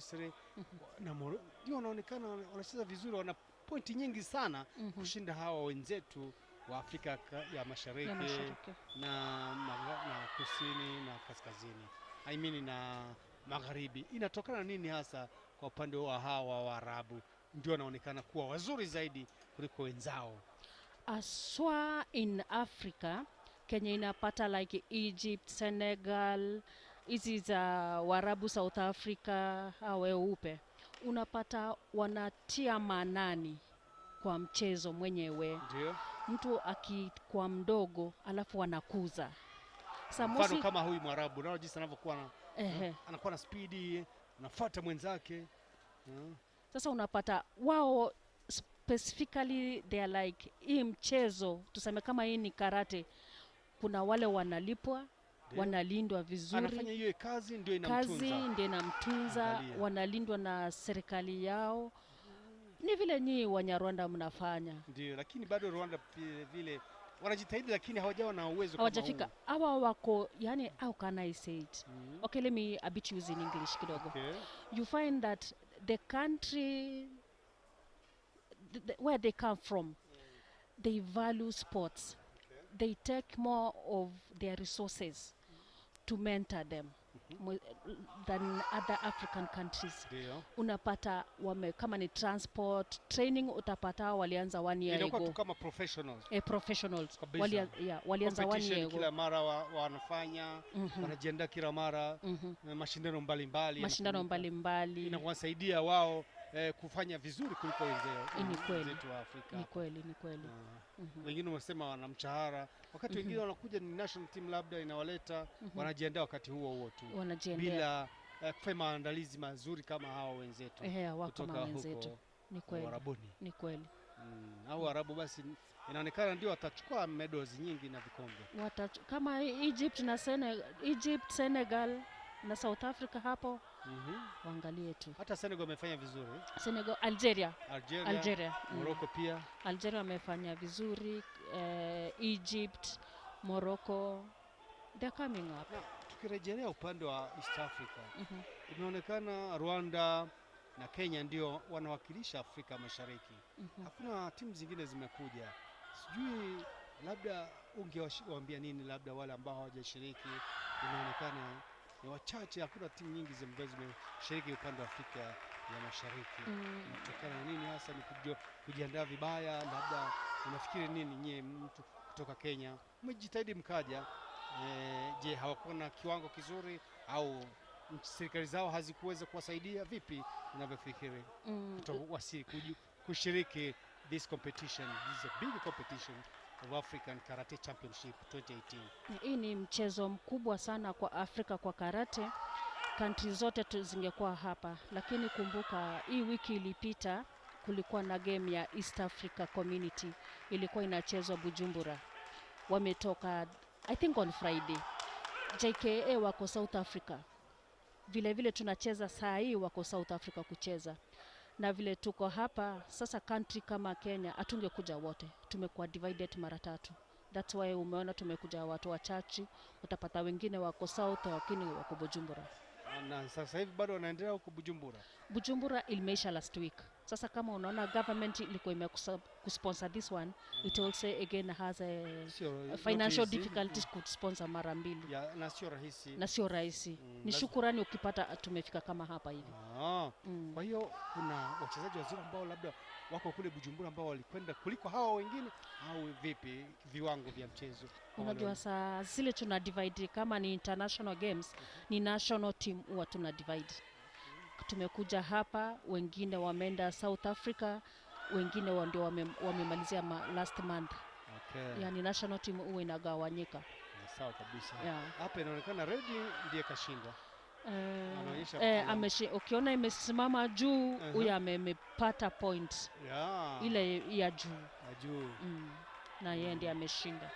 Misri na ndio wanaonekana wanacheza vizuri, wana pointi nyingi sana kushinda hawa wenzetu wa Afrika ya Mashariki na kusini na kaskazini. I mean na magharibi. Inatokana nini hasa kwa upande wa hawa Waarabu ndio wanaonekana kuwa wazuri zaidi kuliko wenzao? Aswa in Africa, Kenya inapata like Egypt, Senegal, hizi za Waarabu, South Africa, weupe. Unapata wanatia manani kwa mchezo mwenyewe. Ndio. Mtu akikuwa mdogo alafu wanakuza. Mfano kama huyu Mwarabu, unaona jinsi anavyokuwa anakuwa na speedi, anafuata mwenzake. Sasa unapata wao specifically they are like hii mchezo tuseme kama hii ni karate, kuna wale wanalipwa, wanalindwa vizuri. Anafanya hiyo kazi ndio inamtunza. Wanalindwa na serikali yao. Ni vile nyinyi Wanyarwanda mnafanya. Ndio, lakini bado Rwanda vile wanajitahidi lakini hawajawa na uwezo kama hawajafika. Hawa wako yani, how can I say it? Okay, let me a bit use in English kidogo. Okay. You find that the country where they come from, they value sports. They take more of their resources to mentor them than other African countries. Unapata kama ni transport, training utapata walianza 1 year ago. Inakuwa kama professionals. Professionals. Walianza 1 year ago. Kila mara wanafanya, wanajiandaa kila mara, mashindano mbalimbali. Inawasaidia wao kufanya vizuri kuliko wenzetu wa Afrika. Ni kweli. Wengine wanasema wana mshahara, wakati wengine wanakuja ni national team labda inawaleta, wanajiandaa wakati huo tu. Bila kufanya maandalizi mazuri kama hawa wenzetu. Kama wenzetu. Ni kweli. Warabuni. Ni kweli. Hao Arabu basi inaonekana ndio watachukua medals nyingi na vikombe. Kama Egypt, Senegal na South Africa hapo. Waangalie tu. Hata Senegal wamefanya vizuri. Algeria. Morocco pia. Algeria wamefanya vizuri. Egypt, Morocco, they're coming up. Tukirejelea upande wa East Africa, inaonekana Rwanda na Kenya ndio wanawakilisha Afrika Mashariki. Hakuna timu zingine zimekuja. Sijui labda ungewaambia nini labda wale ambao hawajashiriki? Inaonekana ni wachache, hakuna timu nyingi ambazo zimeshiriki upande wa Afrika ya Mashariki. Inatokana na nini hasa? Ni kujiandaa vibaya labda? Unafikiri nini nyie mtu kutoka Kenya mmejitahidi mkaja? Je, hawakuwa na kiwango kizuri au serikali zao hazikuweza kuwasaidia? Vipi unavyofikiri kushiriki this competition? This is a big competition of African Karate Championship 2018. Hii ni mchezo mkubwa sana kwa Afrika kwa karate. Country zote zingekuwa hapa, lakini kumbuka hii wiki ilipita kulikuwa na game ya East Africa Community, ilikuwa inachezwa Bujumbura. Wametoka I think on Friday. JKA wako South Africa. Vile tunacheza saa hii wako South Africa kucheza. Na vile tuko hapa sasa, country kama Kenya hatungekuja wote, tumekuwa divided mara 3. That's why umeona tumekuja watu wachache. Utapata wengine wako South, wengine wako Bujumbura. Na sasa hivi bado wanaendelea huko Bujumbura. Bujumbura ilimeisha last week. Sasa kama unaona government ilikuwa imekusponsor this one, it also again has a financial difficulties kusponsor mara 2. Na sio rahisi. Ni shukrani ukipata tumefika kama hapa hivi. Kwa hiyo kuna wachezaji wazuri ambao labda wako kule Bujumbura ambao walikwenda kuliko hawa wengine, au vipi viwango vya mchezo? Unajua saa zile tuna divide kama ni international games, ni national team huwa tuna divide. Tumekuja hapa, wengine wameenda South Africa, wengine ndio wamemalizia last month. Yani national team huwa inagawanyika. Sawa kabisa. Hapa inaonekana Red ndiye kashinda. Ukiona imesimama juu, huyu amepata point. Ile ya juu. Juu. Na yeye ndiye ameshinda.